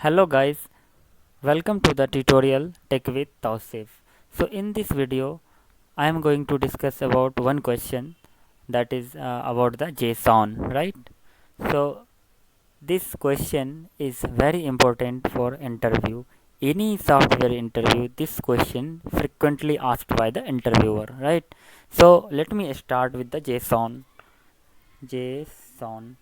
Hello guys, welcome to the tutorial Tech with Tausif. So in this video, I am going to discuss about one question that is about the JSON, right? So this question is very important for interview. Any software interview, this question frequently asked by the interviewer, right? So let me start with the JSON. JSON.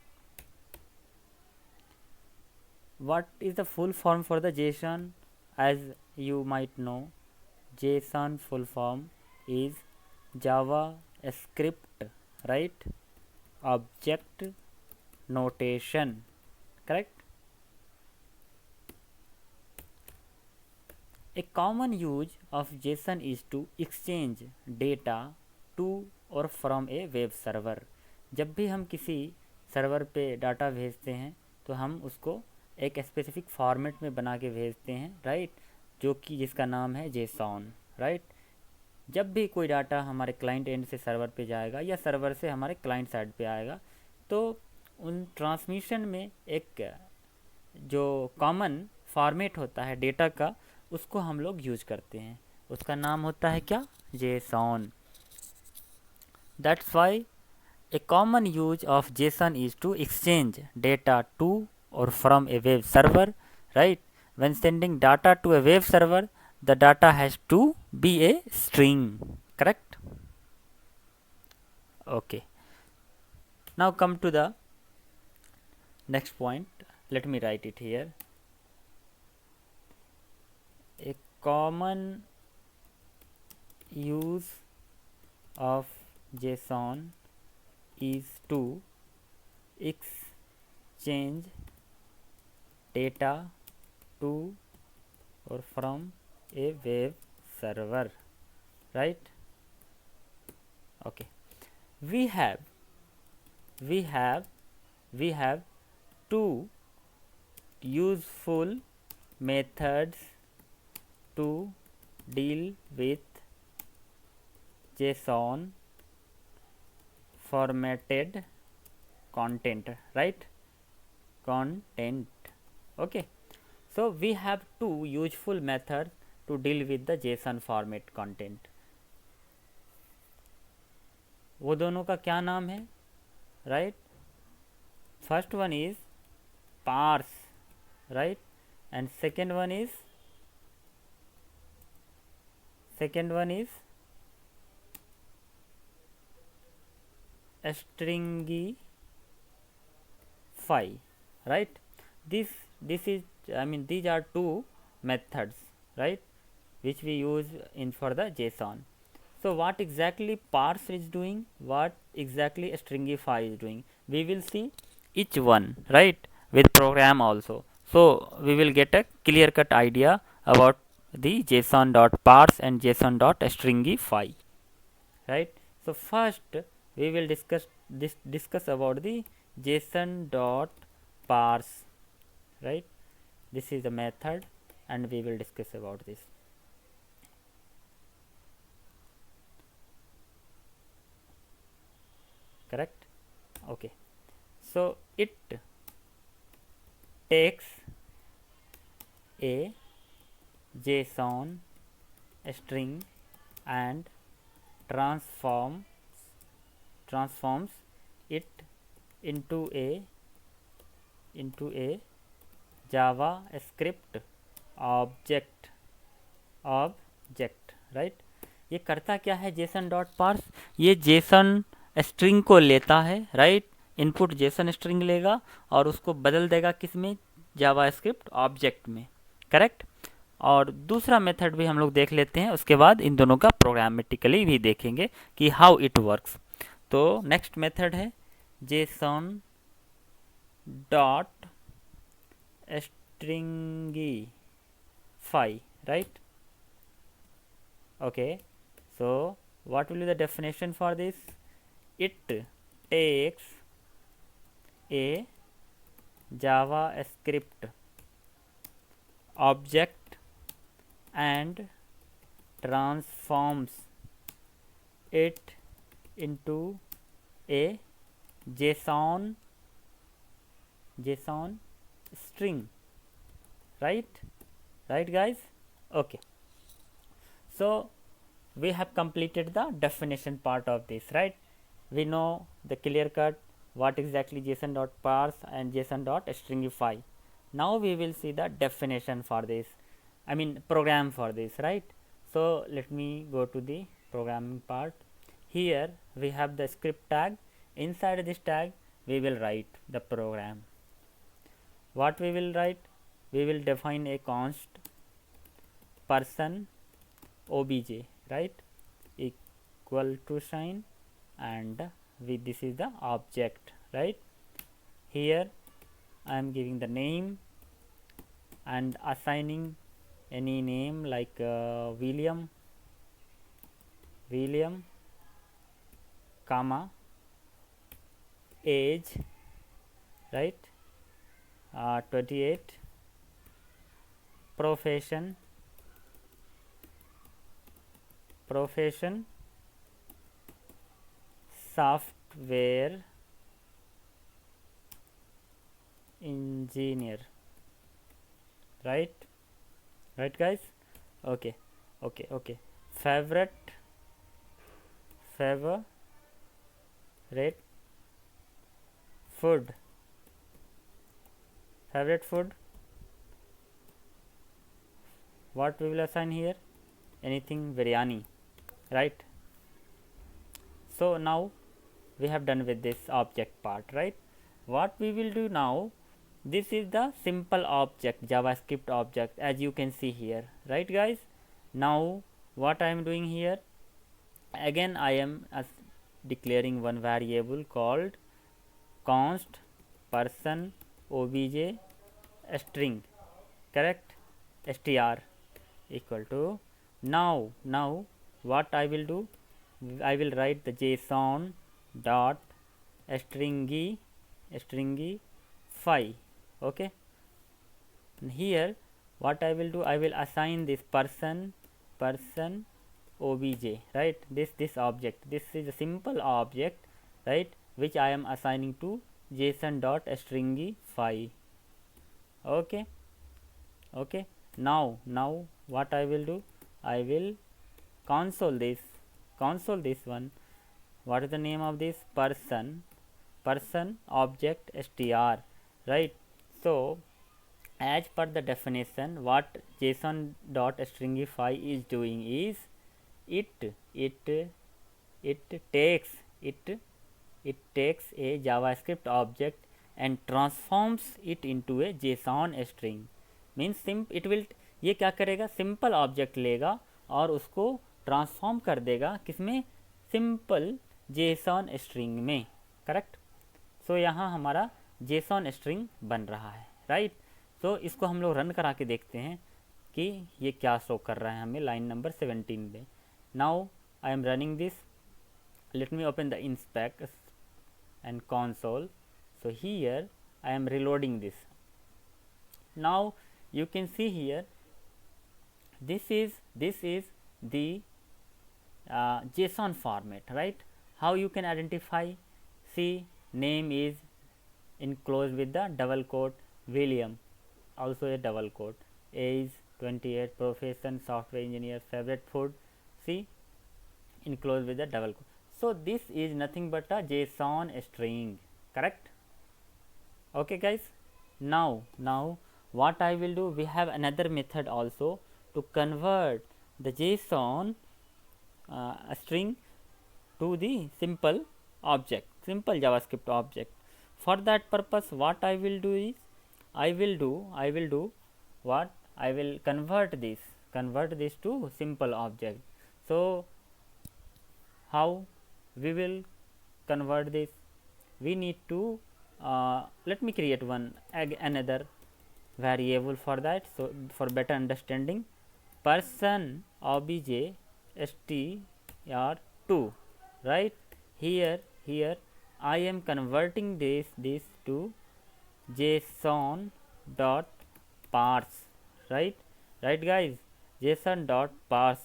What is the full form for the JSON? As you might know, JSON full form is JavaScript, right? Object notation, correct? A common use of JSON is to exchange data to और from a web server. जब भी हम किसी server पे data भेजते हैं तो हम उसको एक स्पेसिफिक फॉर्मेट में बना के भेजते हैं, राइट? जो कि जिसका नाम है जेसॉन, राइट? जब भी कोई डाटा हमारे क्लाइंट एंड से सर्वर पे जाएगा या सर्वर से हमारे क्लाइंट साइड पे आएगा तो उन ट्रांसमिशन में एक जो कॉमन फॉर्मेट होता है डेटा का उसको हम लोग यूज करते हैं, उसका नाम होता है क्या? JSON. That's why a common use of JSON is to exchange data to or from a web server, right? When sending data to a web server, the data has to be a string, correct? Okay. Now come to the next point. Let me write it here. A common use of JSON is to exchange data to or from a web server, right? Okay. We have two useful methods to deal with JSON formatted content, right? Content. Okay, so we have two useful methods to deal with the JSON format content. वो दोनों का क्या नाम है, right? First one is parse, right? And second one is stringify, right? This is, I mean, these are two methods, right, which we use in for the JSON. So what exactly parse is doing, what exactly stringify is doing, we will see each one, right, with program also. So we will get a clear cut idea about the json.parse and json.stringify, right? So first we will discuss about the json.parse, right? This is the method and we will discuss about this. Correct? Okay, so it takes a JSON string and transforms it into a JavaScript object, right? ये करता क्या है Jason dot parse? ये Jason string को लेता है, right? Input Jason string लेगा और उसको बदल देगा किस में? जावास्क्रिप्ट ऑब्जेक्ट में, करेक्ट? और दूसरा मेथड भी हम लोग देख लेते हैं, उसके बाद इन दोनों का प्रोग्रामेटिकली भी देखेंगे कि हाउ इट वर्क्स. तो नेक्स्ट मेथड है Jason dot stringify, right? Okay, so what will be the definition for this? It takes a JavaScript object and transforms it into a JSON string, right guys. Okay, so we have completed the definition part of this, right? We know the clear cut what exactly json.parse and json.stringify. Now we will see the definition for this, I mean program for this, right? So let me go to the programming part. Here we have the script tag. Inside this tag we will write the program. What we will write? We will define a const person obj, right, equal to sign, and with this is the object, right? Here I am giving the name and assigning any name like William, comma, age, right, 28, profession, software engineer, right guys. Okay, favorite food, what we will assign here? Anything biryani, right? So now we have done with this object part, right? What we will do now, this is the simple object, JavaScript object, as you can see here, right guys? Now what I am doing here, again I am declaring one variable called const person obj string, correct, str equal to, now what I will do, I will write the json dot stringify, okay. Here what I will do, I will assign this person obj, right, this object, this is a simple object, right, which I am assigning to json dot stringify, okay. Now what I will do, I will console this one. What is the name of this? Person object str, right? So as per the definition, what json dot stringify is doing is it takes a JavaScript object and transforms it into a JSON string. Means it will, ये क्या करेगा, simple object लेगा और उसको transform कर देगा किसमें, simple JSON string में, करेक्ट। सो यहाँ हमारा जेसॉन स्ट्रिंग बन रहा है, राइट। सो इसको हम लोग रन करा के देखते हैं कि ये क्या शो कर रहा है हमें लाइन नंबर 17 पे। Now I am running this, let me open the inspect and console. So here I am reloading this. Now you can see here this is the JSON format, right? How you can identify? See, name is enclosed with the double quote, William, also a double quote, age 28, profession software engineer, favorite food, see, enclosed with the double quote. So this is nothing but a JSON string, correct? Okay guys, now what I will do, we have another method also to convert the JSON string to the simple object, simple JavaScript object. For that purpose, what I will do is, I will convert this to simple object. So how we will convert this? We need to let me create another variable for that. So for better understanding, person obj str2, right? Here I am converting this to JSON dot parse, right guys, JSON dot parse.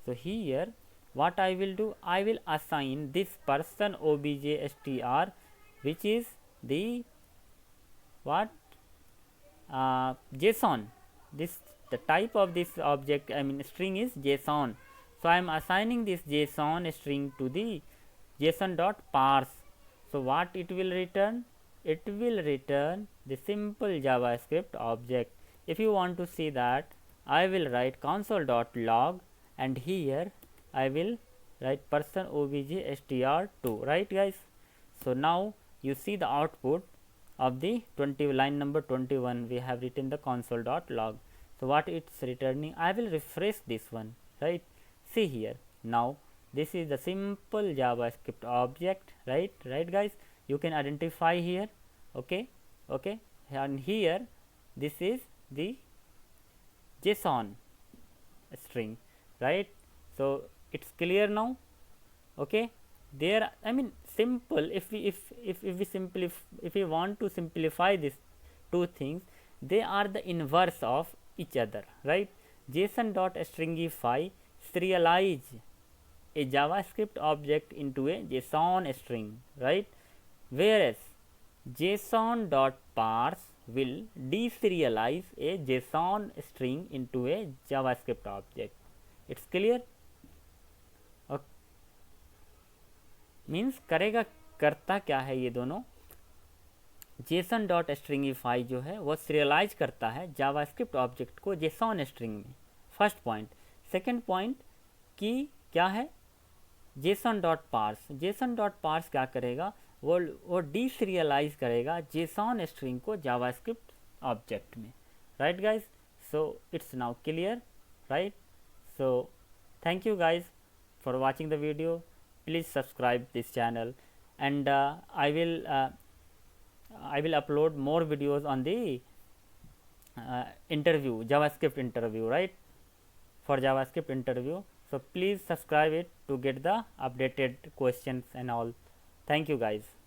So here what I will do, I will assign this person obj str, which is the what JSON this the type of this object, I mean string, is JSON. So I am assigning this JSON string to the JSON dot parse. So what it will return? It will return the simple JavaScript object. If you want to see that, I will write console.log, and here I will write person obj str2, right guys? So now you see the output of the line number 21. We have written the console.log. So what it's returning, I will refresh this one, right? See here, now this is the simple JavaScript object, right guys? You can identify here, okay, and here this is the JSON string, right? So it's clear now, okay? There, I mean simple, if we want to simplify these two things, they are the inverse of each other, right? JSON dot stringify serialize a JavaScript object into a JSON string, right? Whereas JSON dot parse will deserialize a JSON string into a JavaScript object. It's clear? Okay. Means करेगा, करता क्या है ये दोनों, Jason dot stringify जो है वो serialised करता है जावास्क्रिप्ट ऑब्जेक्ट को जेसॉन स्ट्रिंग में, फर्स्ट पॉइंट। सेकंड पॉइंट कि क्या है, जेसन डॉट पार्स क्या करेगा, वो डीसीरियलाइज करेगा जेसॉन स्ट्रिंग को जावास्क्रिप्ट ऑब्जेक्ट में, right guys? So it's now clear, right? So thank you guys for watching the video. Please subscribe this channel, and I will upload more videos on the interview, JavaScript interview, right? For JavaScript interview. So please subscribe it to get the updated questions and all. Thank you guys.